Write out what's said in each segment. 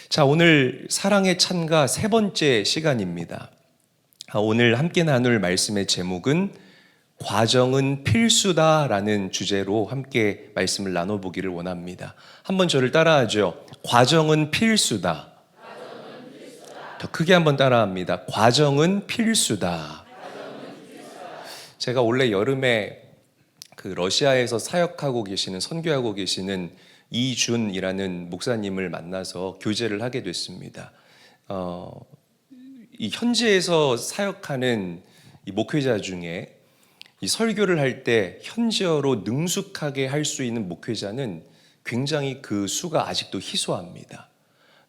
자, 오늘 사랑의 찬가 세 번째 시간입니다. 오늘 함께 나눌 말씀의 제목은 과정은 필수다라는 주제로 함께 말씀을 나눠보기를 원합니다. 한번 저를 따라하죠. 과정은 필수다. 더 크게 한번 따라합니다. 과정은 필수다. 제가 원래 여름에 러시아에서 사역하고 계시는, 선교하고 계시는 이준이라는 목사님을 만나서 교제를 하게 됐습니다. 이 현지에서 사역하는 이 목회자 중에 이 설교를 할 때 현지어로 능숙하게 할 수 있는 목회자는 굉장히 그 수가 아직도 희소합니다.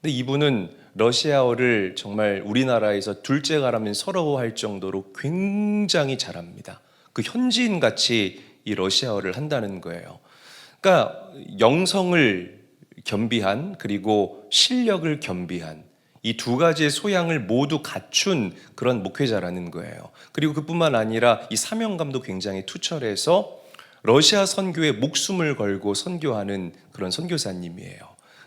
근데 이분은 러시아어를 정말 우리나라에서 둘째가라면 서러워할 정도로 굉장히 잘합니다. 그 현지인 같이 이 러시아어를 한다는 거예요. 그러니까 영성을 겸비한, 그리고 실력을 겸비한 이 두 가지의 소양을 모두 갖춘 그런 목회자라는 거예요. 그리고 그뿐만 아니라 이 사명감도 굉장히 투철해서 러시아 선교에 목숨을 걸고 선교하는 그런 선교사님이에요.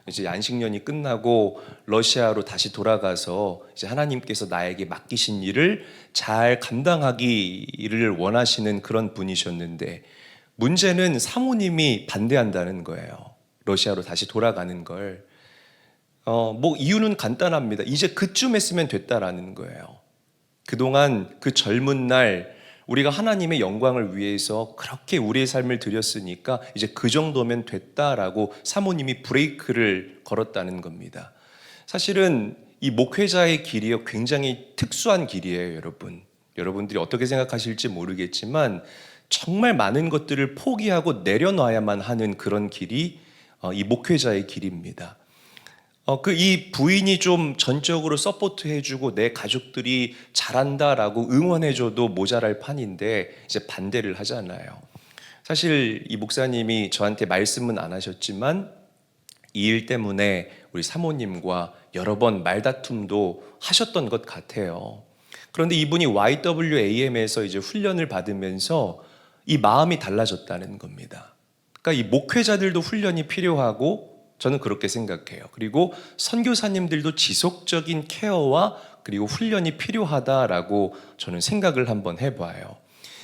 이제 안식년이 끝나고 러시아로 다시 돌아가서 이제 하나님께서 나에게 맡기신 일을 잘 감당하기를 원하시는 그런 분이셨는데, 문제는 사모님이 반대한다는 거예요. 러시아로 다시 돌아가는 걸. 이유는 간단합니다. 이제 그쯤 했으면 됐다라는 거예요. 그동안 그 젊은 날 우리가 하나님의 영광을 위해서 그렇게 우리의 삶을 드렸으니까 이제 그 정도면 됐다라고 사모님이 브레이크를 걸었다는 겁니다. 사실은 이 목회자의 길이요, 굉장히 특수한 길이에요, 여러분. 여러분들이 어떻게 생각하실지 모르겠지만 정말 많은 것들을 포기하고 내려놔야만 하는 그런 길이 이 목회자의 길입니다. 이 부인이 좀 전적으로 서포트해주고 내 가족들이 잘한다라고 응원해줘도 모자랄 판인데 이제 반대를 하잖아요. 사실 이 목사님이 저한테 말씀은 안 하셨지만 이 일 때문에 우리 사모님과 여러 번 말다툼도 하셨던 것 같아요. 그런데 이분이 YWAM에서 이제 훈련을 받으면서 이 마음이 달라졌다는 겁니다. 그러니까 이 목회자들도 훈련이 필요하고, 저는 그렇게 생각해요. 그리고 선교사님들도 지속적인 케어와 그리고 훈련이 필요하다라고 저는 생각을 한번 해봐요.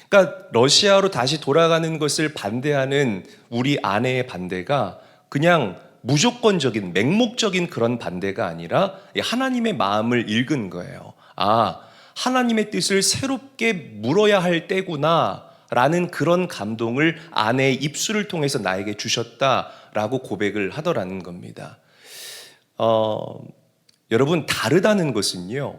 그러니까 러시아로 다시 돌아가는 것을 반대하는 우리 아내의 반대가 그냥 무조건적인, 맹목적인 그런 반대가 아니라 하나님의 마음을 읽은 거예요. 하나님의 뜻을 새롭게 물어야 할 때구나 라는 그런 감동을 아내의 입술을 통해서 나에게 주셨다라고 고백을 하더라는 겁니다. 여러분, 다르다는 것은요,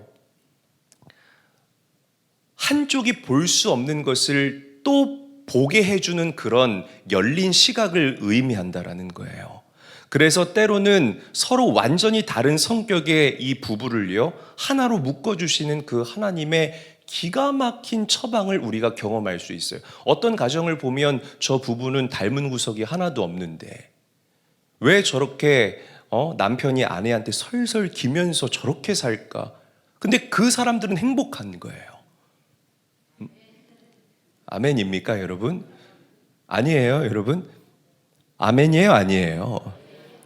한쪽이 볼 수 없는 것을 또 보게 해주는 그런 열린 시각을 의미한다라는 거예요. 그래서 때로는 서로 완전히 다른 성격의 이 부부를요, 하나로 묶어주시는 그 하나님의 기가 막힌 처방을 우리가 경험할 수 있어요. 어떤 가정을 보면 저 부부는 닮은 구석이 하나도 없는데 왜 저렇게 남편이 아내한테 설설 기면서 저렇게 살까? 근데 그 사람들은 행복한 거예요. 아멘입니까, 여러분? 아니에요, 여러분? 아멘이에요, 아니에요?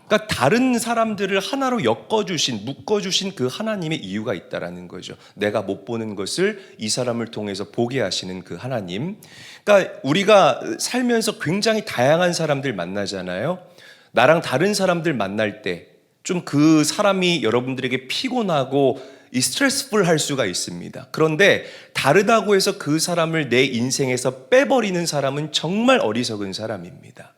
그러니까 다른 사람들을 하나로 묶어주신 그 하나님의 이유가 있다라는 거죠. 내가 못 보는 것을 이 사람을 통해서 보게 하시는 그 하나님. 그러니까 우리가 살면서 굉장히 다양한 사람들 만나잖아요. 나랑 다른 사람들 만날 때 좀 그 사람이 여러분들에게 피곤하고 스트레스풀 할 수가 있습니다. 그런데 다르다고 해서 그 사람을 내 인생에서 빼버리는 사람은 정말 어리석은 사람입니다.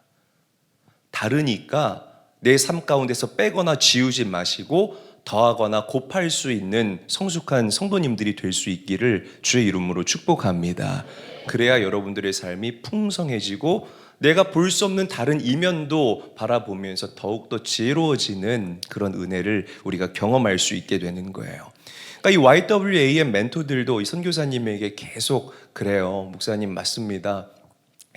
다르니까 내 삶 가운데서 빼거나 지우지 마시고 더하거나 곱할 수 있는 성숙한 성도님들이 될 수 있기를 주의 이름으로 축복합니다. 그래야 여러분들의 삶이 풍성해지고 내가 볼 수 없는 다른 이면도 바라보면서 더욱더 지혜로워지는 그런 은혜를 우리가 경험할 수 있게 되는 거예요. 그러니까 이 YWAM 멘토들도 이 선교사님에게 계속 그래요. 목사님 맞습니다.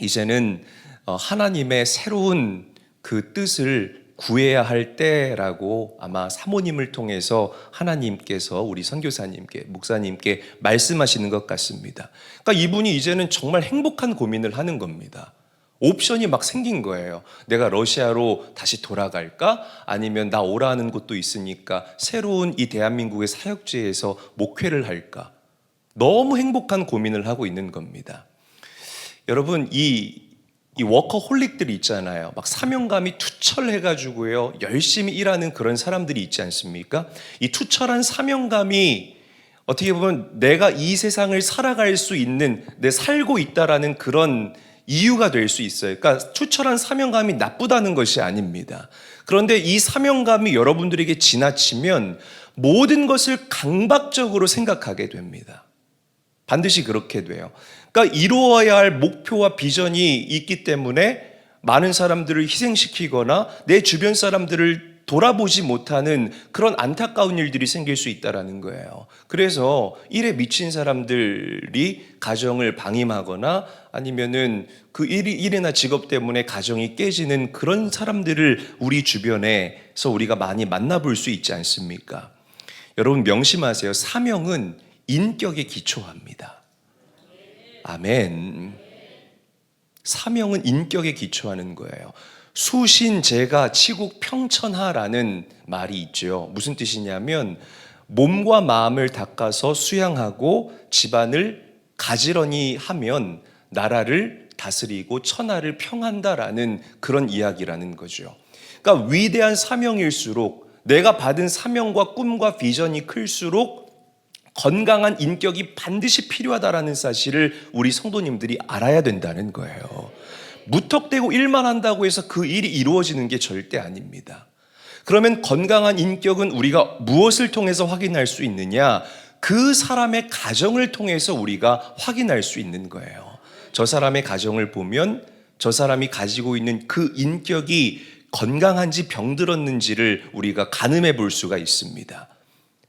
이제는 하나님의 새로운 그 뜻을 구해야 할 때라고 아마 사모님을 통해서 하나님께서 우리 선교사님께, 목사님께 말씀하시는 것 같습니다. 그러니까 이분이 이제는 정말 행복한 고민을 하는 겁니다. 옵션이 막 생긴 거예요. 내가 러시아로 다시 돌아갈까? 아니면 나 오라는 곳도 있으니까 새로운 이 대한민국의 사역지에서 목회를 할까? 너무 행복한 고민을 하고 있는 겁니다. 여러분, 이 워커홀릭들이 있잖아요. 막 사명감이 투철해가지고요, 열심히 일하는 그런 사람들이 있지 않습니까? 이 투철한 사명감이 어떻게 보면 내가 이 세상을 살아갈 수 있는, 내 살고 있다라는 그런 이유가 될 수 있어요. 그러니까 투철한 사명감이 나쁘다는 것이 아닙니다. 그런데 이 사명감이 여러분들에게 지나치면 모든 것을 강박적으로 생각하게 됩니다. 반드시 그렇게 돼요. 그러니까 이루어야 할 목표와 비전이 있기 때문에 많은 사람들을 희생시키거나 내 주변 사람들을 돌아보지 못하는 그런 안타까운 일들이 생길 수 있다는 거예요. 그래서 일에 미친 사람들이 가정을 방임하거나 아니면은 그 일이나 직업 때문에 가정이 깨지는 그런 사람들을 우리 주변에서 우리가 많이 만나볼 수 있지 않습니까? 여러분 명심하세요. 사명은 인격에 기초합니다. 아멘. 사명은 인격에 기초하는 거예요. 수신제가 치국 평천하라는 말이 있죠. 무슨 뜻이냐면 몸과 마음을 닦아서 수양하고 집안을 가지런히 하면 나라를 다스리고 천하를 평한다라는 그런 이야기라는 거죠. 그러니까 위대한 사명일수록 내가 받은 사명과 꿈과 비전이 클수록 건강한 인격이 반드시 필요하다라는 사실을 우리 성도님들이 알아야 된다는 거예요. 무턱대고 일만 한다고 해서 그 일이 이루어지는 게 절대 아닙니다. 그러면 건강한 인격은 우리가 무엇을 통해서 확인할 수 있느냐? 그 사람의 가정을 통해서 우리가 확인할 수 있는 거예요. 저 사람의 가정을 보면 저 사람이 가지고 있는 그 인격이 건강한지 병들었는지를 우리가 가늠해 볼 수가 있습니다.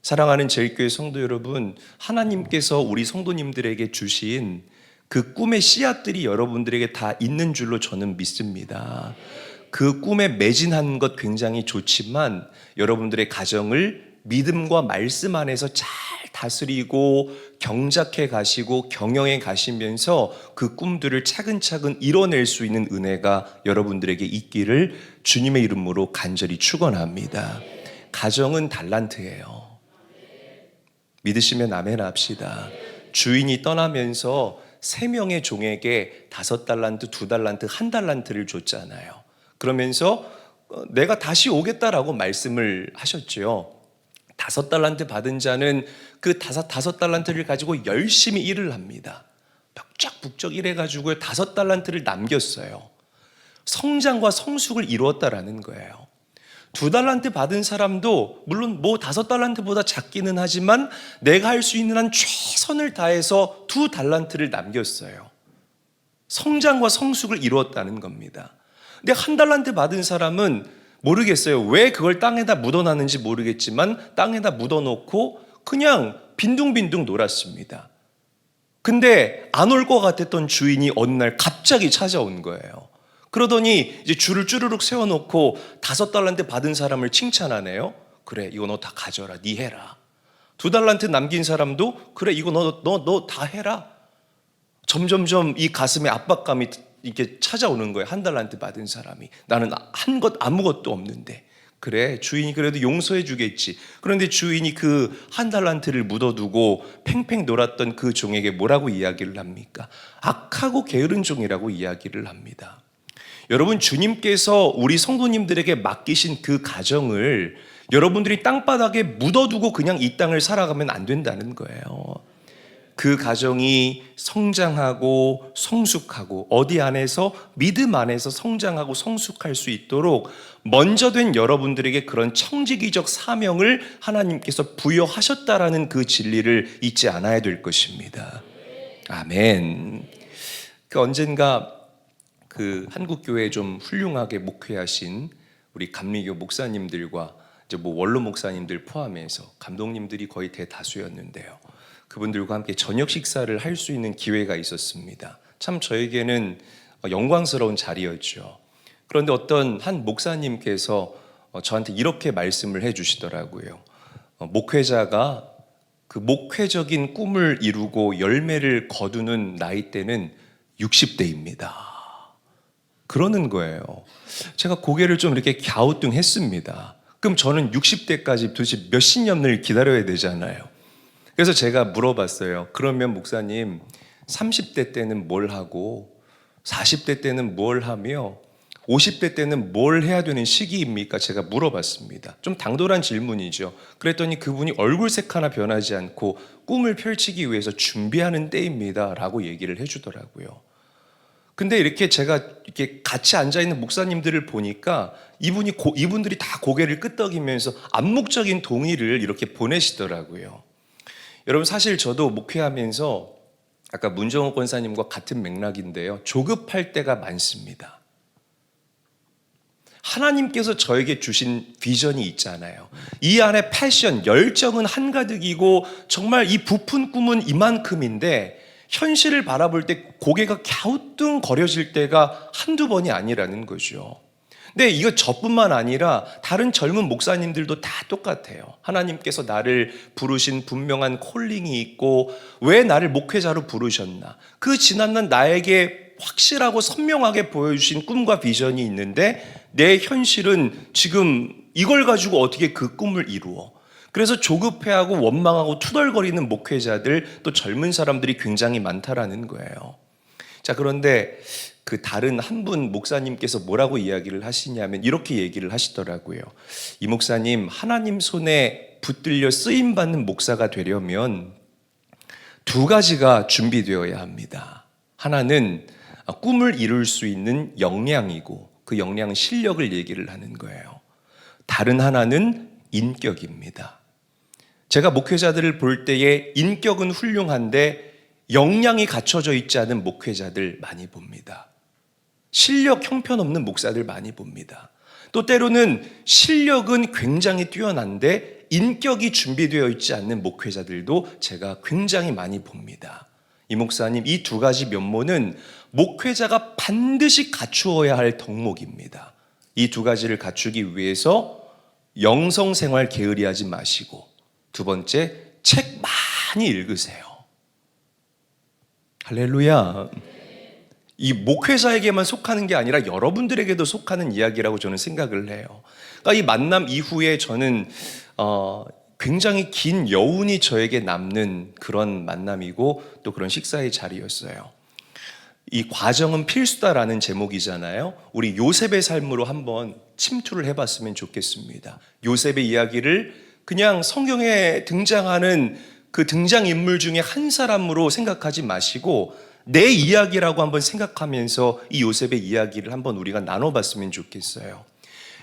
사랑하는 제일교회 성도 여러분, 하나님께서 우리 성도님들에게 주신 그 꿈의 씨앗들이 여러분들에게 다 있는 줄로 저는 믿습니다. 그 꿈에 매진한 것 굉장히 좋지만 여러분들의 가정을 믿음과 말씀 안에서 잘 다스리고 경작해 가시고 경영해 가시면서 그 꿈들을 차근차근 이뤄낼 수 있는 은혜가 여러분들에게 있기를 주님의 이름으로 간절히 축원합니다. 가정은 달란트예요. 믿으시면 아멘 합시다. 주인이 떠나면서 3명의 종에게 5달란트, 2달란트, 1달란트를 줬잖아요. 그러면서 내가 다시 오겠다라고 말씀을 하셨죠. 5달란트 받은 자는 그 5달란트를 가지고 열심히 일을 합니다. 벽적북적 일해가지고 5달란트를 남겼어요. 성장과 성숙을 이루었다라는 거예요. 2달란트 받은 사람도 물론 뭐 5달란트보다 작기는 하지만 내가 할 수 있는 한 최선을 다해서 2달란트를 남겼어요. 성장과 성숙을 이루었다는 겁니다. 근데 1달란트 받은 사람은 모르겠어요. 왜 그걸 땅에다 묻어놨는지 모르겠지만 땅에다 묻어놓고 그냥 빈둥빈둥 놀았습니다. 근데 안 올 것 같았던 주인이 어느 날 갑자기 찾아온 거예요. 그러더니 이제 줄을 쭈르륵 세워놓고 5달란트 받은 사람을 칭찬하네요. 그래, 이거 너 다 가져라. 네 해라. 2달란트 남긴 사람도 그래, 이거 너 다 해라. 점점점 이 가슴에 압박감이 이렇게 찾아오는 거예요. 1달란트 받은 사람이. 나는 한 것 아무것도 없는데. 그래, 주인이 그래도 용서해 주겠지. 그런데 주인이 그 1달란트를 묻어두고 팽팽 놀았던 그 종에게 뭐라고 이야기를 합니까? 악하고 게으른 종이라고 이야기를 합니다. 여러분, 주님께서 우리 성도님들에게 맡기신 그 가정을 여러분들이 땅바닥에 묻어두고 그냥 이 땅을 살아가면 안 된다는 거예요. 그 가정이 성장하고 성숙하고 어디 안에서 믿음 안에서 성장하고 성숙할 수 있도록 먼저 된 여러분들에게 그런 청지기적 사명을 하나님께서 부여하셨다라는 그 진리를 잊지 않아야 될 것입니다. 아멘. 언젠가 그 한국교회에 좀 훌륭하게 목회하신 우리 감리교 목사님들과 이제 뭐 원로 목사님들 포함해서 감독님들이 거의 대다수였는데요. 그분들과 함께 저녁 식사를 할 수 있는 기회가 있었습니다. 참 저에게는 영광스러운 자리였죠. 그런데 어떤 한 목사님께서 저한테 이렇게 말씀을 해주시더라고요. 목회자가 그 목회적인 꿈을 이루고 열매를 거두는 나이대는 60대입니다. 그러는 거예요. 제가 고개를 좀 이렇게 갸우뚱했습니다. 그럼 저는 60대까지 도대체 몇십 년을 기다려야 되잖아요. 그래서 제가 물어봤어요. 그러면 목사님 30대 때는 뭘 하고 40대 때는 뭘 하며 50대 때는 뭘 해야 되는 시기입니까? 제가 물어봤습니다. 좀 당돌한 질문이죠. 그랬더니 그분이 얼굴색 하나 변하지 않고 꿈을 펼치기 위해서 준비하는 때입니다 라고 얘기를 해주더라고요. 근데 이렇게 제가 이렇게 같이 앉아있는 목사님들을 보니까 이분들이 다 고개를 끄덕이면서 암묵적인 동의를 이렇게 보내시더라고요. 여러분, 사실 저도 목회하면서 아까 문정호 권사님과 같은 맥락인데요, 조급할 때가 많습니다. 하나님께서 저에게 주신 비전이 있잖아요. 이 안에 패션, 열정은 한가득이고 정말 이 부푼 꿈은 이만큼인데 현실을 바라볼 때 고개가 갸우뚱거려질 때가 한두 번이 아니라는 거죠. 근데 이거 저뿐만 아니라 다른 젊은 목사님들도 다 똑같아요. 하나님께서 나를 부르신 분명한 콜링이 있고 왜 나를 목회자로 부르셨나? 그 지난날 나에게 확실하고 선명하게 보여주신 꿈과 비전이 있는데 내 현실은 지금 이걸 가지고 어떻게 그 꿈을 이루어? 그래서 조급해하고 원망하고 투덜거리는 목회자들, 또 젊은 사람들이 굉장히 많다라는 거예요. 자, 그런데 그 다른 한 분 목사님께서 뭐라고 이야기를 하시냐면 이렇게 얘기를 하시더라고요. 이 목사님, 하나님 손에 붙들려 쓰임받는 목사가 되려면 두 가지가 준비되어야 합니다. 하나는 꿈을 이룰 수 있는 역량이고 그 역량은 실력을 얘기를 하는 거예요. 다른 하나는 인격입니다. 제가 목회자들을 볼 때에 인격은 훌륭한데 역량이 갖춰져 있지 않은 목회자들 많이 봅니다. 실력 형편없는 목사들 많이 봅니다. 또 때로는 실력은 굉장히 뛰어난데 인격이 준비되어 있지 않는 목회자들도 제가 굉장히 많이 봅니다. 이 목사님, 이 두 가지 면모는 목회자가 반드시 갖추어야 할 덕목입니다. 이 두 가지를 갖추기 위해서 영성생활 게으리하지 마시고, 두 번째, 책 많이 읽으세요. 할렐루야. 이 목회자에게만 속하는 게 아니라 여러분들에게도 속하는 이야기라고 저는 생각을 해요. 그러니까 이 만남 이후에 저는 굉장히 긴 여운이 저에게 남는 그런 만남이고 또 그런 식사의 자리였어요. 이 과정은 필수다라는 제목이잖아요. 우리 요셉의 삶으로 한번 침투를 해봤으면 좋겠습니다. 요셉의 이야기를 그냥 성경에 등장하는 그 등장인물 중에 한 사람으로 생각하지 마시고 내 이야기라고 한번 생각하면서 이 요셉의 이야기를 한번 우리가 나눠봤으면 좋겠어요.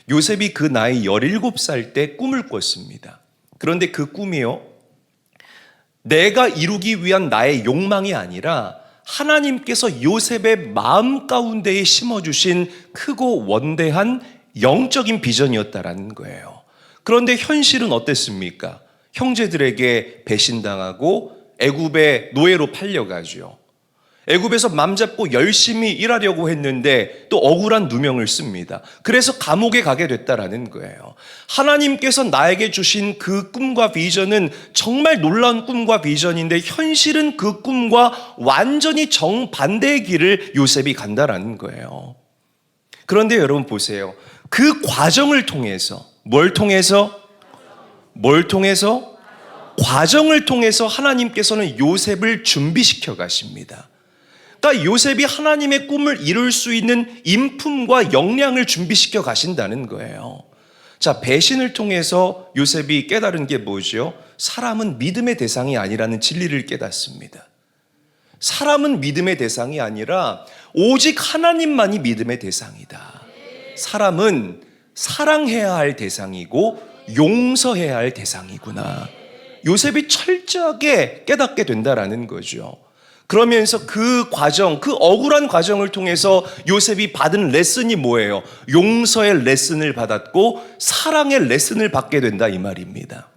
요셉이 그 나이 17살 때 꿈을 꿨습니다. 그런데 그 꿈이요, 내가 이루기 위한 나의 욕망이 아니라 하나님께서 요셉의 마음 가운데에 심어주신 크고 원대한 영적인 비전이었다라는 거예요. 그런데 현실은 어땠습니까? 형제들에게 배신당하고 애굽의 노예로 팔려가죠. 애굽에서 맘 잡고 열심히 일하려고 했는데 또 억울한 누명을 씁니다. 그래서 감옥에 가게 됐다라는 거예요. 하나님께서 나에게 주신 그 꿈과 비전은 정말 놀라운 꿈과 비전인데 현실은 그 꿈과 완전히 정반대의 길을 요셉이 간다라는 거예요. 그런데 여러분 보세요. 그 과정을 통해서 뭘 통해서? 과정을 통해서 하나님께서는 요셉을 준비시켜 가십니다. 그러니까 요셉이 하나님의 꿈을 이룰 수 있는 인품과 역량을 준비시켜 가신다는 거예요. 자, 배신을 통해서 요셉이 깨달은 게 뭐죠? 사람은 믿음의 대상이 아니라는 진리를 깨닫습니다. 사람은 믿음의 대상이 아니라 오직 하나님만이 믿음의 대상이다. 사람은 사랑해야 할 대상이고 용서해야 할 대상이구나. 요셉이 철저하게 깨닫게 된다라는 거죠. 그러면서 그 과정, 그 억울한 과정을 통해서 요셉이 받은 레슨이 뭐예요? 용서의 레슨을 받았고 사랑의 레슨을 받게 된다 이 말입니다.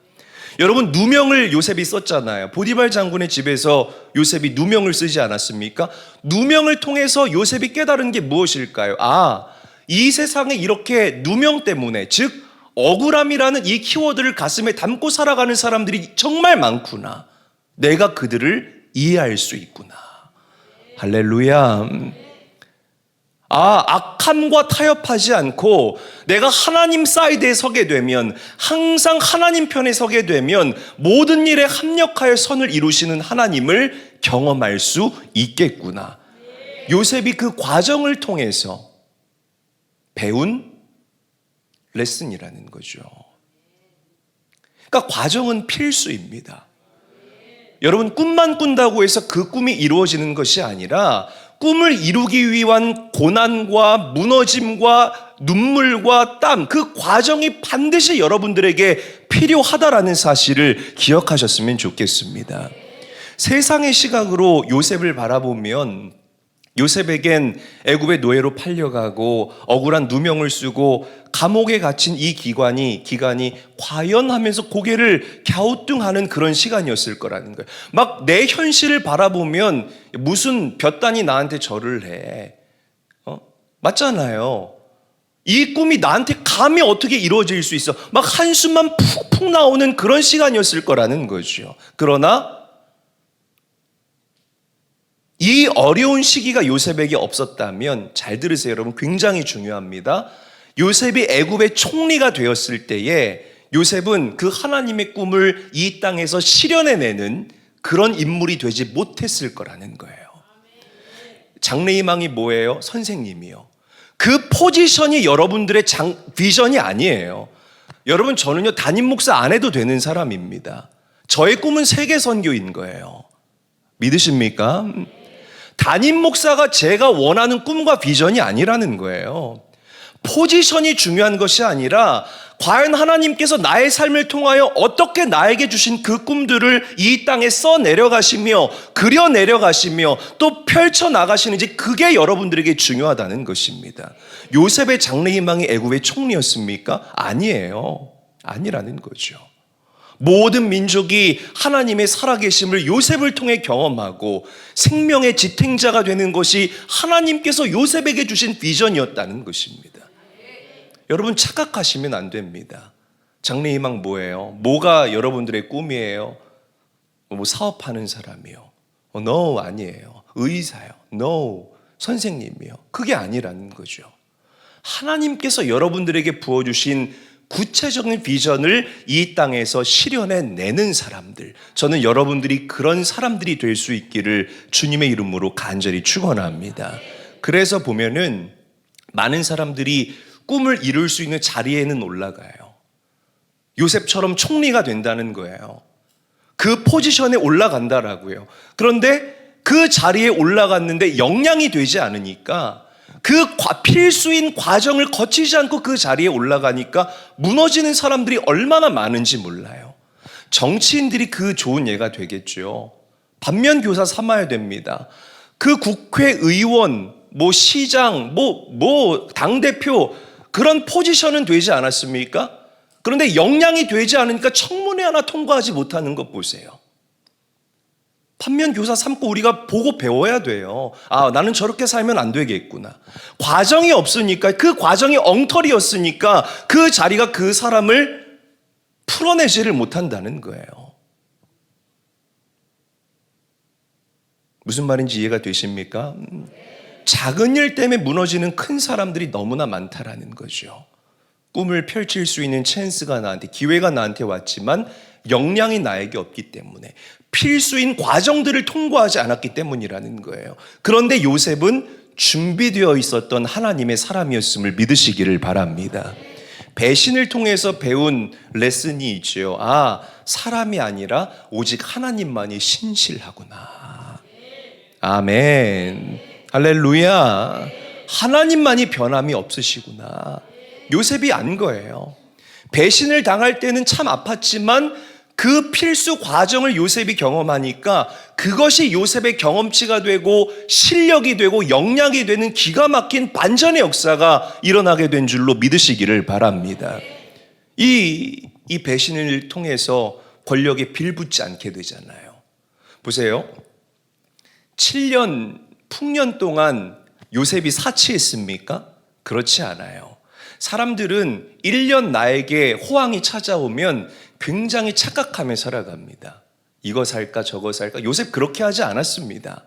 여러분, 누명을 요셉이 썼잖아요. 보디발 장군의 집에서 요셉이 누명을 쓰지 않았습니까? 누명을 통해서 요셉이 깨달은 게 무엇일까요? 이 세상에 이렇게 누명 때문에, 즉 억울함이라는 이 키워드를 가슴에 담고 살아가는 사람들이 정말 많구나. 내가 그들을 이해할 수 있구나. 할렐루야. 악함과 타협하지 않고 내가 하나님 사이드에 서게 되면, 항상 하나님 편에 서게 되면 모든 일에 합력하여 선을 이루시는 하나님을 경험할 수 있겠구나. 요셉이 그 과정을 통해서 배운 레슨이라는 거죠. 그러니까 과정은 필수입니다. 여러분, 꿈만 꾼다고 해서 그 꿈이 이루어지는 것이 아니라 꿈을 이루기 위한 고난과 무너짐과 눈물과 땀, 그 과정이 반드시 여러분들에게 필요하다라는 사실을 기억하셨으면 좋겠습니다. 세상의 시각으로 요셉을 바라보면 요셉에겐 애굽의 노예로 팔려가고 억울한 누명을 쓰고 감옥에 갇힌 이 기간이 과연 하면서 고개를 갸우뚱하는 그런 시간이었을 거라는 거예요. 막 내 현실을 바라보면 무슨 볕단이 나한테 절을 해. 맞잖아요. 이 꿈이 나한테 감히 어떻게 이루어질 수 있어. 막 한숨만 푹푹 나오는 그런 시간이었을 거라는 거죠. 그러나 이 어려운 시기가 요셉에게 없었다면, 잘 들으세요 여러분, 굉장히 중요합니다. 요셉이 애굽의 총리가 되었을 때에 요셉은 그 하나님의 꿈을 이 땅에서 실현해내는 그런 인물이 되지 못했을 거라는 거예요. 장래희망이 뭐예요? 선생님이요. 그 포지션이 여러분들의 비전이 아니에요. 여러분, 저는요 담임 목사 안 해도 되는 사람입니다. 저의 꿈은 세계 선교인 거예요. 믿으십니까? 담임 목사가 제가 원하는 꿈과 비전이 아니라는 거예요. 포지션이 중요한 것이 아니라 과연 하나님께서 나의 삶을 통하여 어떻게 나에게 주신 그 꿈들을 이 땅에 써 내려가시며 그려 내려가시며 또 펼쳐 나가시는지, 그게 여러분들에게 중요하다는 것입니다. 요셉의 장래희망이 애굽의 총리였습니까? 아니에요. 아니라는 거죠. 모든 민족이 하나님의 살아계심을 요셉을 통해 경험하고 생명의 지탱자가 되는 것이 하나님께서 요셉에게 주신 비전이었다는 것입니다. 여러분, 착각하시면 안 됩니다. 장래희망 뭐예요? 뭐가 여러분들의 꿈이에요? 뭐 사업하는 사람이요? No, 아니에요. 의사요? No, 선생님이요? 그게 아니라는 거죠. 하나님께서 여러분들에게 부어주신 구체적인 비전을 이 땅에서 실현해내는 사람들, 저는 여러분들이 그런 사람들이 될 수 있기를 주님의 이름으로 간절히 축원합니다. 그래서 보면은 많은 사람들이 꿈을 이룰 수 있는 자리에는 올라가요. 요셉처럼 총리가 된다는 거예요. 그 포지션에 올라간다라고요. 그런데 그 자리에 올라갔는데 역량이 되지 않으니까, 그 필수인 과정을 거치지 않고 그 자리에 올라가니까 무너지는 사람들이 얼마나 많은지 몰라요. 정치인들이 그 좋은 예가 되겠죠. 반면 교사 삼아야 됩니다. 그 국회의원, 시장, 당대표, 그런 포지션은 되지 않았습니까? 그런데 역량이 되지 않으니까 청문회 하나 통과하지 못하는 것 보세요. 반면 교사 삼고 우리가 보고 배워야 돼요. 나는 저렇게 살면 안 되겠구나. 과정이 없으니까, 그 과정이 엉터리였으니까 그 자리가 그 사람을 풀어내지를 못한다는 거예요. 무슨 말인지 이해가 되십니까? 작은 일 때문에 무너지는 큰 사람들이 너무나 많다라는 거죠. 꿈을 펼칠 수 있는 찬스가 기회가 나한테 왔지만 역량이 나에게 없기 때문에, 필수인 과정들을 통과하지 않았기 때문이라는 거예요. 그런데 요셉은 준비되어 있었던 하나님의 사람이었음을 믿으시기를 바랍니다. 배신을 통해서 배운 레슨이 있죠. 사람이 아니라 오직 하나님만이 신실하구나. 아멘. 할렐루야. 하나님만이 변함이 없으시구나. 요셉이 안 거예요. 배신을 당할 때는 참 아팠지만 그 필수 과정을 요셉이 경험하니까 그것이 요셉의 경험치가 되고 실력이 되고 역량이 되는 기가 막힌 반전의 역사가 일어나게 된 줄로 믿으시기를 바랍니다. 이 배신을 통해서 권력에 빌붙지 않게 되잖아요. 보세요. 7년 풍년 동안 요셉이 사치했습니까? 그렇지 않아요. 사람들은 1년 나에게 호황이 찾아오면 굉장히 착각하며 살아갑니다. 이거 살까 저거 살까. 요셉 그렇게 하지 않았습니다.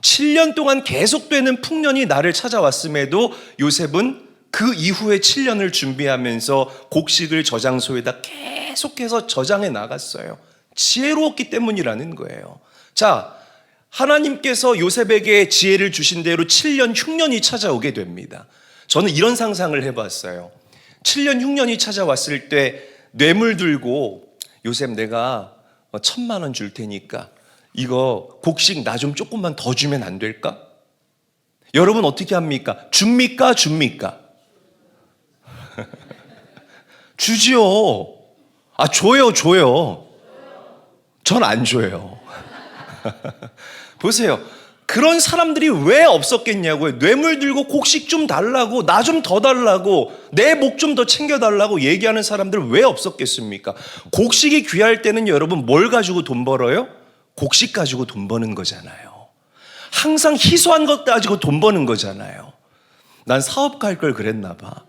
7년 동안 계속되는 풍년이 나를 찾아왔음에도 요셉은 그 이후에 7년을 준비하면서 곡식을 저장소에다 계속해서 저장해 나갔어요. 지혜로웠기 때문이라는 거예요. 자, 하나님께서 요셉에게 지혜를 주신 대로 7년 흉년이 찾아오게 됩니다. 저는 이런 상상을 해봤어요. 7년 흉년이 찾아왔을 때 뇌물 들고 요셉 내가 1,000만 원 줄 테니까 이거 곡식 나 좀 조금만 더 주면 안 될까? 여러분 어떻게 합니까? 줍니까? 주지요. 줘요. 전 안 줘요. 보세요. 그런 사람들이 왜 없었겠냐고요. 뇌물 들고 곡식 좀 달라고, 나 좀 더 달라고, 내 목 좀 더 챙겨달라고 얘기하는 사람들 왜 없었겠습니까? 곡식이 귀할 때는 여러분 뭘 가지고 돈 벌어요? 곡식 가지고 돈 버는 거잖아요. 항상 희소한 것 가지고 돈 버는 거잖아요. 난 사업가 할 걸 그랬나 봐.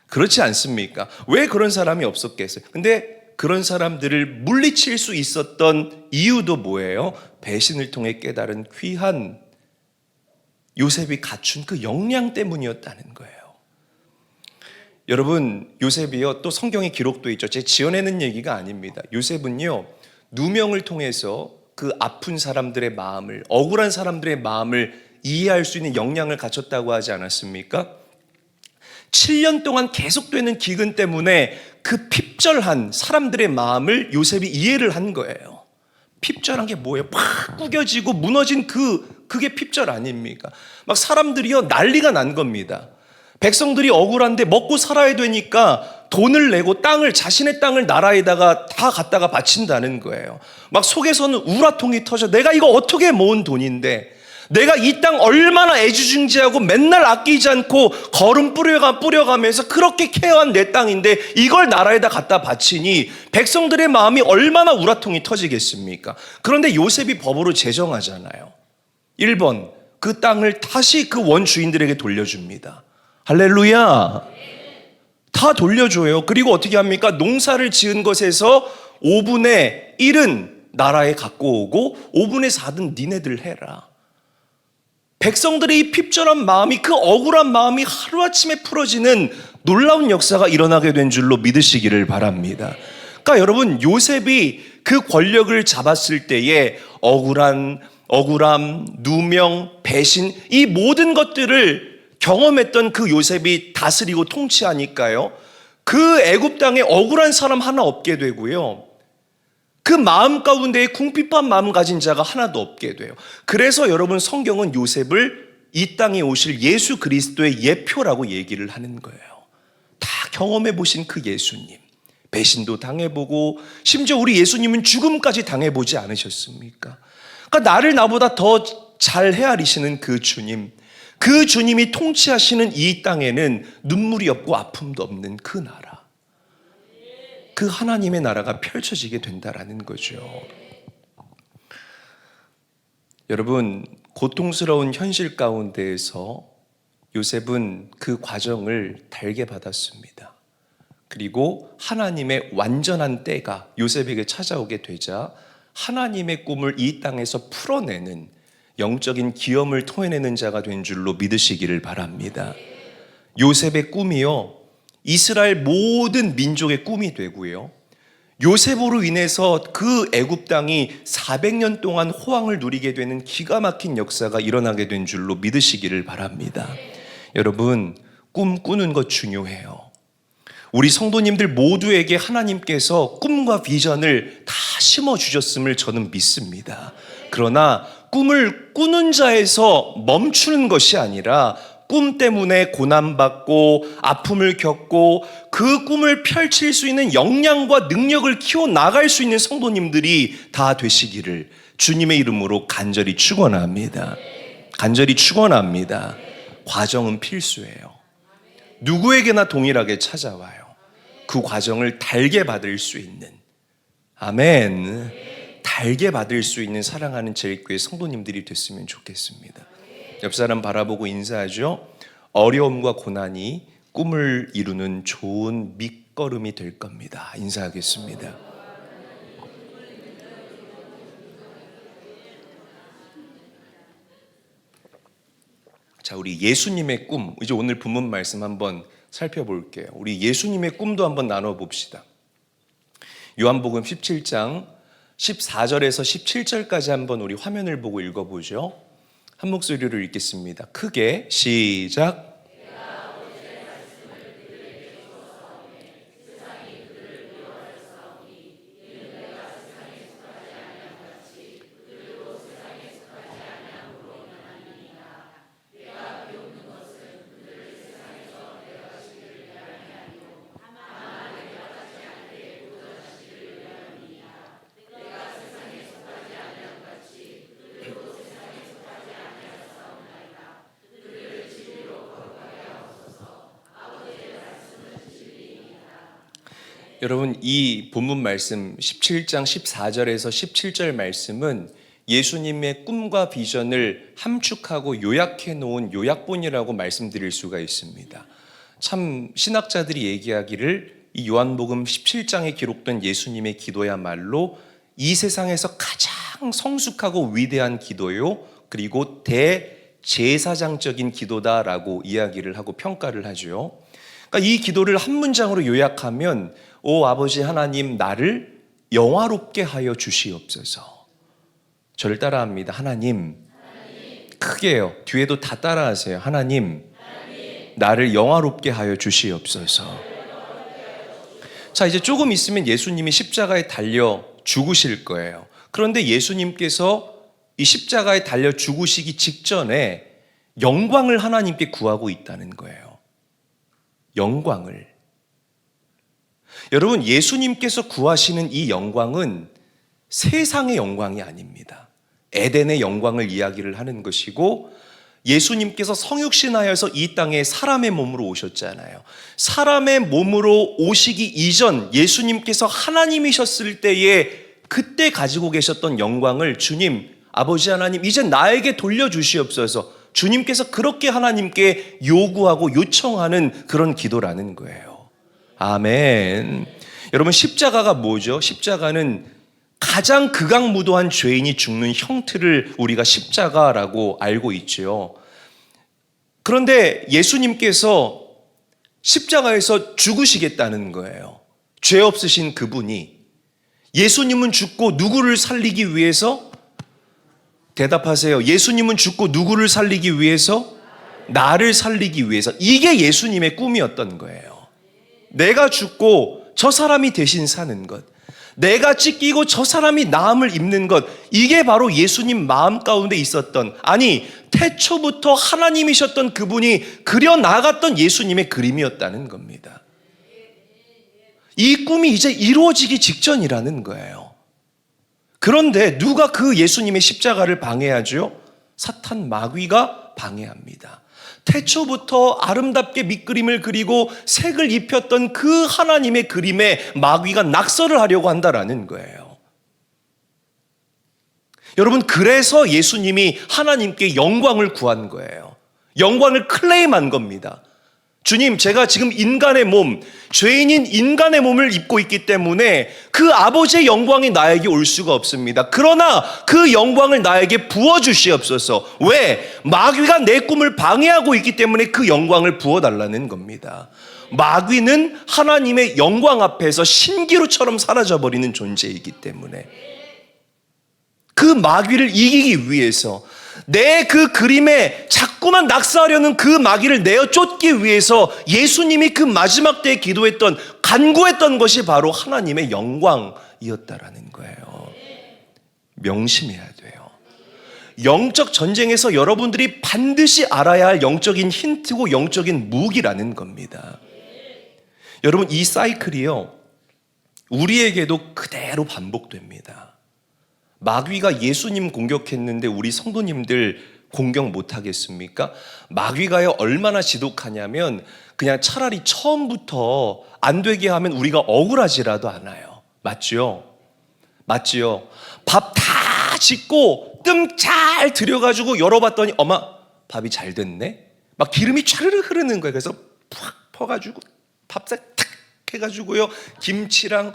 그렇지 않습니까? 왜 그런 사람이 없었겠어요? 근데 그런 사람들을 물리칠 수 있었던 이유도 뭐예요? 배신을 통해 깨달은 귀한 요셉이 갖춘 그 역량 때문이었다는 거예요. 여러분, 요셉이요, 또 성경에 기록도 있죠. 제가 지어내는 얘기가 아닙니다. 요셉은요, 누명을 통해서 그 아픈 사람들의 마음을, 억울한 사람들의 마음을 이해할 수 있는 역량을 갖췄다고 하지 않았습니까? 7년 동안 계속되는 기근 때문에 그 핍절한 사람들의 마음을 요셉이 이해를 한 거예요. 핍절한 게 뭐예요? 팍 구겨지고 무너진 그게 핍절 아닙니까? 막 사람들이요 난리가 난 겁니다. 백성들이 억울한데 먹고 살아야 되니까 돈을 내고 자신의 땅을 나라에다가 다 갖다가 바친다는 거예요. 막 속에서는 우라통이 터져. 내가 이거 어떻게 모은 돈인데, 내가 이 땅 얼마나 애지중지하고 맨날 아끼지 않고 거름 뿌려가면서 그렇게 케어한 내 땅인데 이걸 나라에다 갖다 바치니 백성들의 마음이 얼마나 우라통이 터지겠습니까? 그런데 요셉이 법으로 제정하잖아요. 1번, 그 땅을 다시 그 원주인들에게 돌려줍니다. 할렐루야. 다 돌려줘요. 그리고 어떻게 합니까? 농사를 지은 것에서 5분의 1은 나라에 갖고 오고 5분의 4는 니네들 해라. 백성들의 이 핍절한 마음이, 그 억울한 마음이 하루아침에 풀어지는 놀라운 역사가 일어나게 된 줄로 믿으시기를 바랍니다. 그러니까 여러분, 요셉이 그 권력을 잡았을 때에 억울함, 누명, 배신, 이 모든 것들을 경험했던 그 요셉이 다스리고 통치하니까요, 그 애굽 땅에 억울한 사람 하나 없게 되고요, 그 마음 가운데에 궁핍한 마음 가진 자가 하나도 없게 돼요. 그래서 여러분, 성경은 요셉을 이 땅에 오실 예수 그리스도의 예표라고 얘기를 하는 거예요. 다 경험해 보신 그 예수님, 배신도 당해보고 심지어 우리 예수님은 죽음까지 당해보지 않으셨습니까? 그러니까 나를 나보다 더 잘 헤아리시는 그 주님, 그 주님이 통치하시는 이 땅에는 눈물이 없고 아픔도 없는 그 나라, 그 하나님의 나라가 펼쳐지게 된다라는 거죠. 여러분, 고통스러운 현실 가운데에서 요셉은 그 과정을 달게 받았습니다. 그리고 하나님의 완전한 때가 요셉에게 찾아오게 되자 하나님의 꿈을 이 땅에서 풀어내는 영적인 기염을 토해내는 자가 된 줄로 믿으시기를 바랍니다. 요셉의 꿈이요, 이스라엘 모든 민족의 꿈이 되고요, 요셉으로 인해서 그 애굽 땅이 400년 동안 호황을 누리게 되는 기가 막힌 역사가 일어나게 된 줄로 믿으시기를 바랍니다. 여러분, 꿈 꾸는 것 중요해요. 우리 성도님들 모두에게 하나님께서 꿈과 비전을 다 심어주셨음을 저는 믿습니다. 그러나 꿈을 꾸는 자에서 멈추는 것이 아니라 꿈 때문에 고난받고 아픔을 겪고 그 꿈을 펼칠 수 있는 역량과 능력을 키워나갈 수 있는 성도님들이 다 되시기를 주님의 이름으로 간절히 축원합니다. 간절히 축원합니다. 과정은 필수예요. 누구에게나 동일하게 찾아와요. 그 과정을 달게 받을 수 있는, 아멘, 달게 받을 수 있는 사랑하는 제일교회 성도님들이 됐으면 좋겠습니다. 옆 사람 바라보고 인사하죠. 어려움과 고난이 꿈을 이루는 좋은 밑거름이 될 겁니다. 인사하겠습니다. 자, 우리 예수님의 꿈, 이제 오늘 본문 말씀 한번 살펴볼게요. 우리 예수님의 꿈도 한번 나눠봅시다. 요한복음 17장 14절에서 17절까지 한번 우리 화면을 보고 읽어보죠. 한 목소리로 읽겠습니다. 크게 시작. 여러분, 이 본문 말씀 17장 14절에서 17절 말씀은 예수님의 꿈과 비전을 함축하고 요약해 놓은 요약본이라고 말씀드릴 수가 있습니다. 참 신학자들이 얘기하기를 이 요한복음 17장에 기록된 예수님의 기도야말로 이 세상에서 가장 성숙하고 위대한 기도요, 그리고 대제사장적인 기도다라고 이야기를 하고 평가를 하죠. 그러니까 이 기도를 한 문장으로 요약하면 오 아버지 하나님, 나를 영화롭게 하여 주시옵소서. 저를 따라합니다. 하나님. 크게요. 뒤에도 다 따라하세요. 하나님. 나를 영화롭게 하여 주시옵소서. 자, 이제 조금 있으면 예수님이 십자가에 달려 죽으실 거예요. 그런데 예수님께서 이 십자가에 달려 죽으시기 직전에 영광을 하나님께 구하고 있다는 거예요. 영광을. 여러분, 예수님께서 구하시는 이 영광은 세상의 영광이 아닙니다. 에덴의 영광을 이야기를 하는 것이고, 예수님께서 성육신하여서 이 땅에 사람의 몸으로 오셨잖아요. 사람의 몸으로 오시기 이전 예수님께서 하나님이셨을 때에 그때 가지고 계셨던 영광을 주님, 아버지 하나님, 이제 나에게 돌려주시옵소서. 주님께서 그렇게 하나님께 요구하고 요청하는 그런 기도라는 거예요. 아멘. 여러분, 십자가가 뭐죠? 십자가는 가장 극악무도한 죄인이 죽는 형태를 우리가 십자가라고 알고 있죠. 그런데 예수님께서 십자가에서 죽으시겠다는 거예요. 죄 없으신 그분이. 예수님은 죽고 누구를 살리기 위해서? 대답하세요. 예수님은 죽고 누구를 살리기 위해서? 나를 살리기 위해서. 이게 예수님의 꿈이었던 거예요. 내가 죽고 저 사람이 대신 사는 것, 내가 찢기고 저 사람이 나음을 입는 것, 이게 바로 예수님 마음 가운데 있었던, 아니 태초부터 하나님이셨던 그분이 그려나갔던 예수님의 그림이었다는 겁니다. 이 꿈이 이제 이루어지기 직전이라는 거예요. 그런데 누가 그 예수님의 십자가를 방해하죠? 사탄 마귀가 방해합니다. 태초부터 아름답게 밑그림을 그리고 색을 입혔던 그 하나님의 그림에 마귀가 낙서를 하려고 한다라는 거예요. 여러분, 그래서 예수님이 하나님께 영광을 구한 거예요. 영광을 클레임한 겁니다. 주님, 제가 지금 인간의 몸, 죄인인 인간의 몸을 입고 있기 때문에 그 아버지의 영광이 나에게 올 수가 없습니다. 그러나 그 영광을 나에게 부어주시옵소서. 왜? 마귀가 내 꿈을 방해하고 있기 때문에 그 영광을 부어달라는 겁니다. 마귀는 하나님의 영광 앞에서 신기루처럼 사라져버리는 존재이기 때문에 그 마귀를 이기기 위해서, 내 그 그림에 자꾸만 낙서하려는 그 마귀를 내어 쫓기 위해서 예수님이 그 마지막 때에 기도했던, 간구했던 것이 바로 하나님의 영광이었다라는 거예요. 명심해야 돼요. 영적 전쟁에서 여러분들이 반드시 알아야 할 영적인 힌트고 영적인 무기라는 겁니다. 여러분, 이 사이클이요, 우리에게도 그대로 반복됩니다. 마귀가 예수님 공격했는데 우리 성도님들 공격 못하겠습니까? 마귀가요 얼마나 지독하냐면 그냥 차라리 처음부터 안 되게 하면 우리가 억울하지라도 않아요. 맞죠? 맞죠? 밥 다 짓고 뜸 잘 들여가지고 열어봤더니 어마, 밥이 잘 됐네? 막 기름이 차르르 흐르는 거예요. 그래서 푹 퍼가지고 밥살 탁 해가지고요 김치랑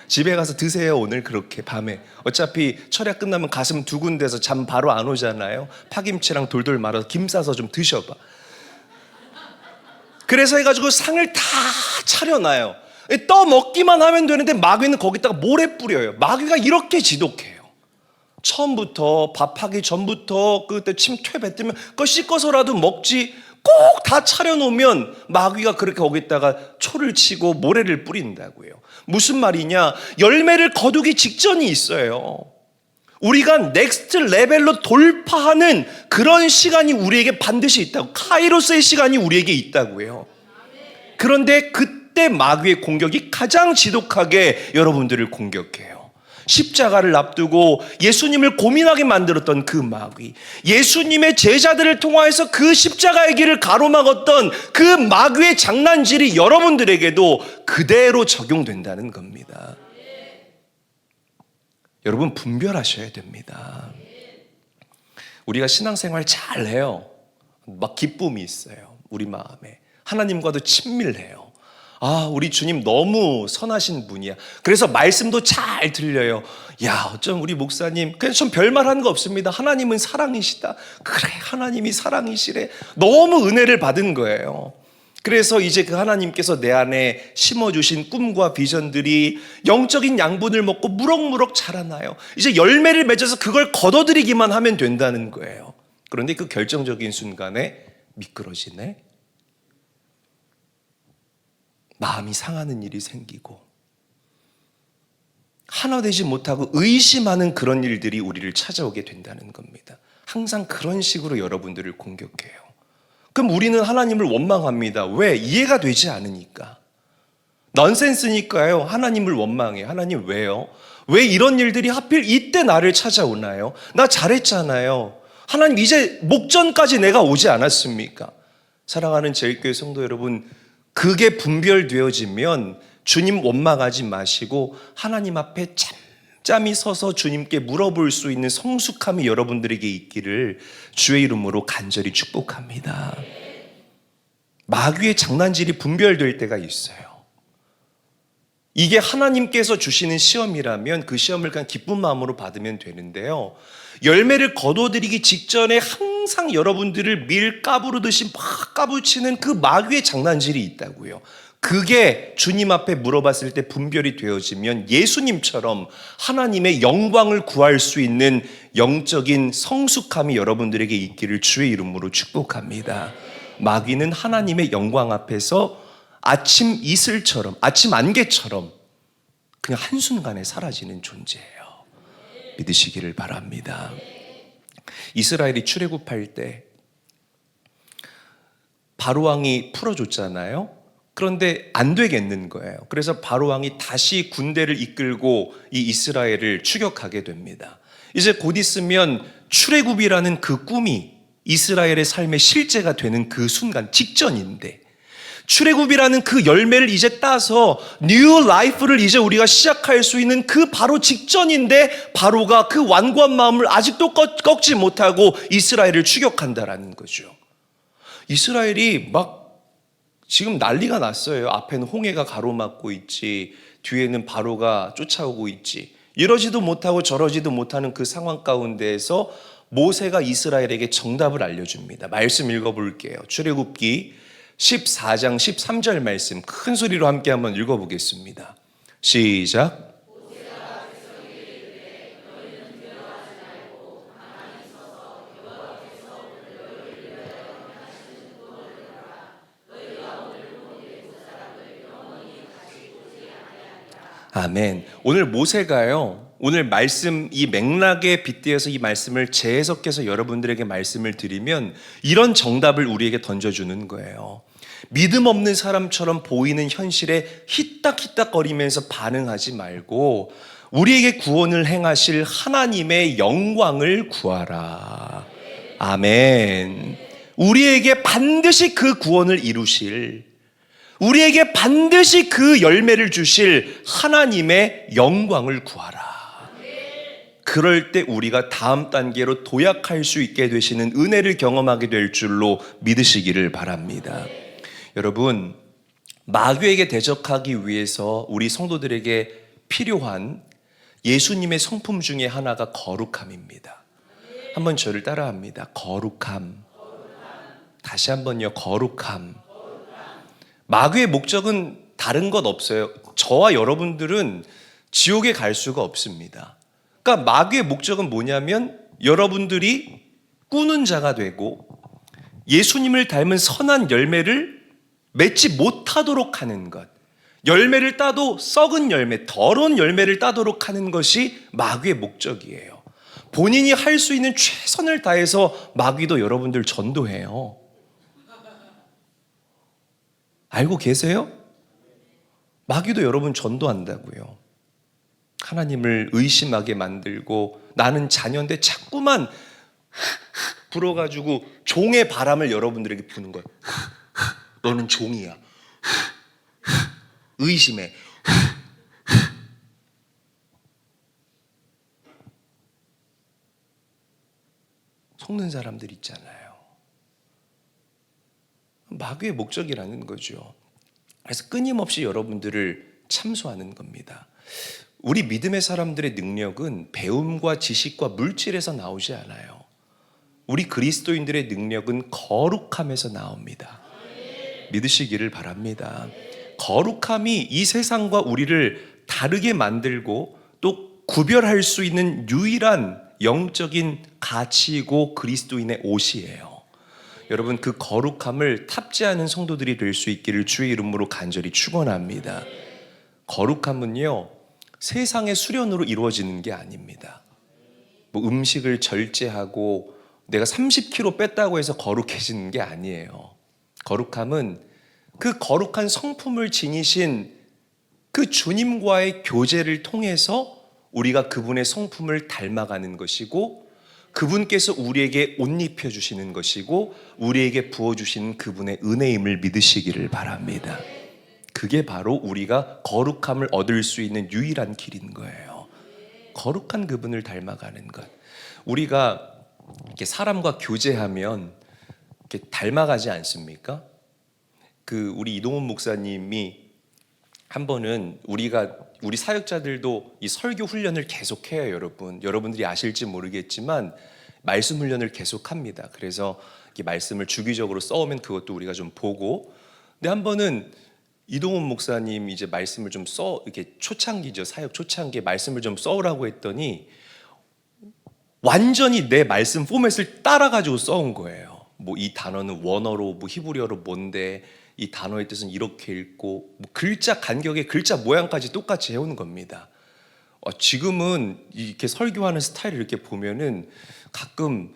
집에 가서 드세요. 오늘 그렇게 밤에 어차피 철야 끝나면 가슴 두근대서 잠 바로 안 오잖아요. 파김치랑 돌돌 말아서 김 싸서 좀 드셔봐. 그래서 해가지고 상을 다 차려놔요. 떠먹기만 하면 되는데 마귀는 거기다가 모래 뿌려요. 마귀가 이렇게 지독해요. 처음부터 밥하기 전부터 그때 침퇴 뱉으면 그거 씻어서라도 먹지, 꼭 다 차려놓으면 마귀가 그렇게 거기다가 초를 치고 모래를 뿌린다고요. 무슨 말이냐? 열매를 거두기 직전이 있어요. 우리가 넥스트 레벨로 돌파하는 그런 시간이 우리에게 반드시 있다고, 카이로스의 시간이 우리에게 있다고요. 그런데 그때 마귀의 공격이 가장 지독하게 여러분들을 공격해요. 십자가를 앞두고 예수님을 고민하게 만들었던 그 마귀, 예수님의 제자들을 통하여서 그 십자가의 길을 가로막았던 그 마귀의 장난질이 여러분들에게도 그대로 적용된다는 겁니다. 여러분 분별하셔야 됩니다. 우리가 신앙생활 잘해요. 막 기쁨이 있어요. 우리 마음에 하나님과도 친밀해요. 아, 우리 주님 너무 선하신 분이야. 그래서 말씀도 잘 들려요. 야, 어쩜 우리 목사님, 그냥 전 별말 하는 거 없습니다. 하나님은 사랑이시다. 그래, 하나님이 사랑이시래. 너무 은혜를 받은 거예요. 그래서 이제 그 하나님께서 내 안에 심어주신 꿈과 비전들이 영적인 양분을 먹고 무럭무럭 자라나요. 이제 열매를 맺어서 그걸 걷어들이기만 하면 된다는 거예요. 그런데 그 결정적인 순간에 미끄러지네. 마음이 상하는 일이 생기고 하나 되지 못하고 의심하는 그런 일들이 우리를 찾아오게 된다는 겁니다. 항상 그런 식으로 여러분들을 공격해요. 그럼 우리는 하나님을 원망합니다. 왜? 이해가 되지 않으니까. 넌센스니까요. 하나님을 원망해요. 하나님 왜요? 왜 이런 일들이 하필 이때 나를 찾아오나요? 나 잘했잖아요. 하나님 이제 목전까지 내가 오지 않았습니까? 사랑하는 제일교회 성도 여러분, 그게 분별되어지면 주님 원망하지 마시고 하나님 앞에 잠잠히 서서 주님께 물어볼 수 있는 성숙함이 여러분들에게 있기를 주의 이름으로 간절히 축복합니다. 마귀의 장난질이 분별될 때가 있어요. 이게 하나님께서 주시는 시험이라면 그 시험을 그냥 기쁜 마음으로 받으면 되는데요, 열매를 거둬들이기 직전에 항상 여러분들을 밀 까부르듯이 막 까부치는 그 마귀의 장난질이 있다고요. 그게 주님 앞에 물어봤을 때 분별이 되어지면 예수님처럼 하나님의 영광을 구할 수 있는 영적인 성숙함이 여러분들에게 있기를 주의 이름으로 축복합니다. 마귀는 하나님의 영광 앞에서 아침 이슬처럼, 아침 안개처럼 그냥 한순간에 사라지는 존재예요. 믿으시기를 바랍니다. 이스라엘이 출애굽할 때 바로왕이 풀어줬잖아요. 그런데 안 되겠는 거예요. 그래서 바로왕이 다시 군대를 이끌고 이 이스라엘을 추격하게 됩니다. 이제 곧 있으면 출애굽이라는 그 꿈이 이스라엘의 삶의 실제가 되는 그 순간 직전인데, 출애굽이라는 그 열매를 이제 따서 뉴 라이프를 이제 우리가 시작할 수 있는 그 바로 직전인데, 바로가 그 완고한 마음을 아직도 꺾지 못하고 이스라엘을 추격한다라는 거죠. 이스라엘이 막 지금 난리가 났어요. 앞에는 홍해가 가로막고 있지, 뒤에는 바로가 쫓아오고 있지. 이러지도 못하고 저러지도 못하는 그 상황 가운데에서 모세가 이스라엘에게 정답을 알려줍니다. 말씀 읽어볼게요. 출애굽기 14장 13절 말씀 큰 소리로 함께 한번 읽어보겠습니다. 시작. 아멘. 오늘 모세가요, 오늘 말씀 이 맥락에 빗대어서 이 말씀을 재해석해서 여러분들에게 말씀을 드리면 이런 정답을 우리에게 던져주는 거예요. 믿음 없는 사람처럼 보이는 현실에 히딱히딱거리면서 반응하지 말고 우리에게 구원을 행하실 하나님의 영광을 구하라. 아멘. 우리에게 반드시 그 구원을 이루실, 우리에게 반드시 그 열매를 주실 하나님의 영광을 구하라. 그럴 때 우리가 다음 단계로 도약할 수 있게 되시는 은혜를 경험하게 될 줄로 믿으시기를 바랍니다. 여러분, 마귀에게 대적하기 위해서 우리 성도들에게 필요한 예수님의 성품 중에 하나가 거룩함입니다. 한번 저를 따라합니다. 거룩함. 다시 한번요. 거룩함. 마귀의 목적은 다른 것 없어요. 저와 여러분들은 지옥에 갈 수가 없습니다. 그러니까 마귀의 목적은 뭐냐면 여러분들이 꾸는 자가 되고 예수님을 닮은 선한 열매를 맺지 못하도록 하는 것. 열매를 따도 썩은 열매, 더러운 열매를 따도록 하는 것이 마귀의 목적이에요. 본인이 할 수 있는 최선을 다해서 마귀도 여러분들 전도해요. 알고 계세요? 마귀도 여러분 전도한다고요. 하나님을 의심하게 만들고 나는 자녀인데 자꾸만 불어가지고 종의 바람을 여러분들에게 부는 거예요. 너는 종이야. 의심해. 속는 사람들 있잖아요. 마귀의 목적이라는 거죠. 그래서 끊임없이 여러분들을 참소하는 겁니다. 우리 믿음의 사람들의 능력은 배움과 지식과 물질에서 나오지 않아요. 우리 그리스도인들의 능력은 거룩함에서 나옵니다. 믿으시기를 바랍니다. 거룩함이 이 세상과 우리를 다르게 만들고 또 구별할 수 있는 유일한 영적인 가치이고 그리스도인의 옷이에요. 여러분, 그 거룩함을 탑재하는 성도들이 될 수 있기를 주의 이름으로 간절히 축원합니다. 거룩함은요, 세상의 수련으로 이루어지는 게 아닙니다. 뭐 음식을 절제하고 내가 30kg 뺐다고 해서 거룩해지는 게 아니에요. 거룩함은 그 거룩한 성품을 지니신 그 주님과의 교제를 통해서 우리가 그분의 성품을 닮아가는 것이고, 그분께서 우리에게 옷 입혀주시는 것이고, 우리에게 부어주시는 그분의 은혜임을 믿으시기를 바랍니다. 그게 바로 우리가 거룩함을 얻을 수 있는 유일한 길인 거예요. 거룩한 그분을 닮아가는 것. 우리가 이렇게 사람과 교제하면 이렇게 닮아가지 않습니까? 우리 이동훈 목사님이 한 번은 우리 사역자들도 이 설교 훈련을 계속해요, 여러분. 여러분들이 아실지 모르겠지만 말씀 훈련을 계속합니다. 그래서 이렇게 말씀을 주기적으로 써오면 그것도 우리가 좀 보고. 근데 한 번은 이동훈 목사님 이제 말씀을 좀 이렇게 초창기죠, 사역 초창기에 말씀을 좀 써오라고 했더니 완전히 내 말씀 포맷을 따라가지고 써온 거예요. 뭐 이 단어는 원어로, 뭐 히브리어로 뭔데, 이 단어의 뜻은 이렇게 읽고, 뭐 글자 간격의 글자 모양까지 똑같이 해오는 겁니다. 지금은 이렇게 설교하는 스타일을 이렇게 보면은 가끔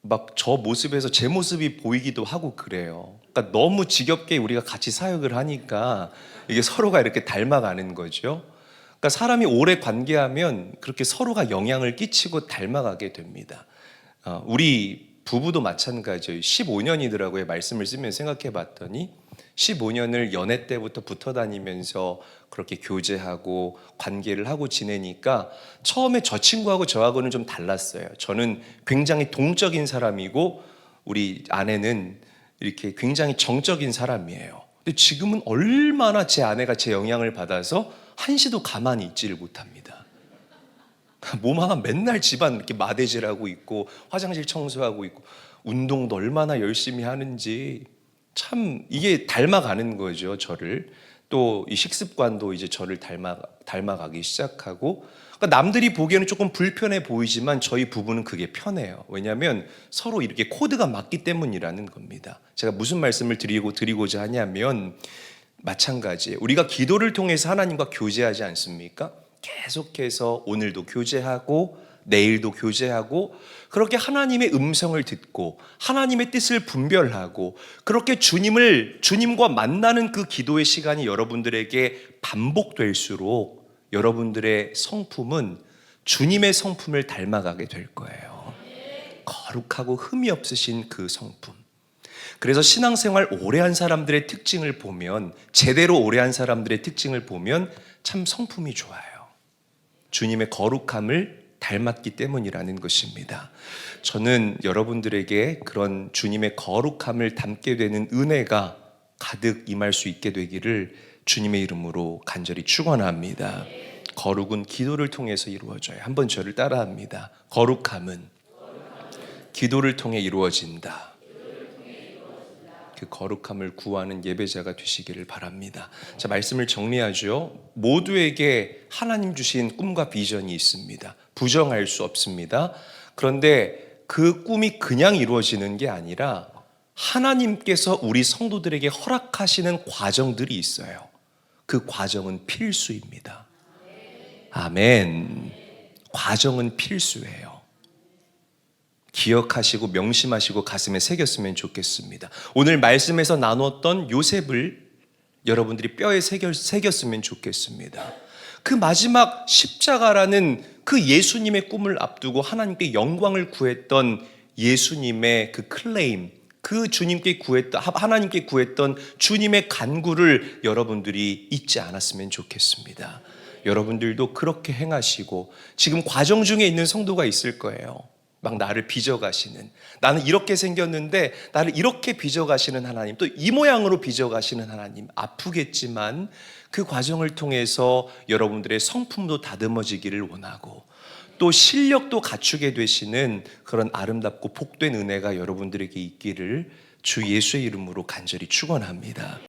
막 저 모습에서 제 모습이 보이기도 하고 그래요. 그러니까 너무 지겹게 우리가 같이 사역을 하니까 이게 서로가 이렇게 닮아가는 거죠. 그러니까 사람이 오래 관계하면 그렇게 서로가 영향을 끼치고 닮아가게 됩니다. 우리 부부도 마찬가지예요. 15년이더라고요. 말씀을 쓰면서 생각해 봤더니 15년을 연애 때부터 붙어 다니면서 그렇게 교제하고 관계를 하고 지내니까 처음에 저 친구하고 저하고는 좀 달랐어요. 저는 굉장히 동적인 사람이고 우리 아내는 이렇게 굉장히 정적인 사람이에요. 근데 지금은 얼마나 제 아내가 제 영향을 받아서 한시도 가만히 있지를 못합니다. 몸만 맨날 집안 이렇게 마대질하고 있고 화장실 청소하고 있고 운동도 얼마나 열심히 하는지 참 이게 닮아가는 거죠, 저를. 또 이 식습관도 이제 저를 닮아가기 시작하고, 그러니까 남들이 보기에는 조금 불편해 보이지만 저희 부부는 그게 편해요. 왜냐하면 서로 이렇게 코드가 맞기 때문이라는 겁니다. 제가 무슨 말씀을 드리고자 하냐면 마찬가지예요. 우리가 기도를 통해서 하나님과 교제하지 않습니까? 계속해서 오늘도 교제하고 내일도 교제하고 그렇게 하나님의 음성을 듣고 하나님의 뜻을 분별하고 그렇게 주님과 만나는 그 기도의 시간이 여러분들에게 반복될수록 여러분들의 성품은 주님의 성품을 닮아가게 될 거예요. 거룩하고 흠이 없으신 그 성품. 그래서 신앙생활 오래 한 사람들의 특징을 보면, 제대로 오래 한 사람들의 특징을 보면 참 성품이 좋아요. 주님의 거룩함을 닮았기 때문이라는 것입니다. 저는 여러분들에게 그런 주님의 거룩함을 담게 되는 은혜가 가득 임할 수 있게 되기를 주님의 이름으로 간절히 축원합니다. 거룩은 기도를 통해서 이루어져요. 한번 저를 따라합니다. 거룩함은 기도를 통해 이루어진다. 그 거룩함을 구하는 예배자가 되시기를 바랍니다. 자, 말씀을 정리하죠. 모두에게 하나님 주신 꿈과 비전이 있습니다. 부정할 수 없습니다. 그런데 그 꿈이 그냥 이루어지는 게 아니라 하나님께서 우리 성도들에게 허락하시는 과정들이 있어요. 그 과정은 필수입니다. 아멘. 과정은 필수예요. 기억하시고 명심하시고 가슴에 새겼으면 좋겠습니다. 오늘 말씀에서 나눴던 요셉을 여러분들이 뼈에 새겼으면 좋겠습니다. 그 마지막 십자가라는 그 예수님의 꿈을 앞두고 하나님께 영광을 구했던 예수님의 그 클레임, 그 주님께 구했던, 하나님께 구했던 주님의 간구를 여러분들이 잊지 않았으면 좋겠습니다. 여러분들도 그렇게 행하시고, 지금 과정 중에 있는 성도가 있을 거예요. 막 나를 빚어가시는, 나는 이렇게 생겼는데 나를 이렇게 빚어가시는 하나님, 또 이 모양으로 빚어가시는 하나님, 아프겠지만 그 과정을 통해서 여러분들의 성품도 다듬어지기를 원하고, 또 실력도 갖추게 되시는 그런 아름답고 복된 은혜가 여러분들에게 있기를 주 예수의 이름으로 간절히 축원합니다.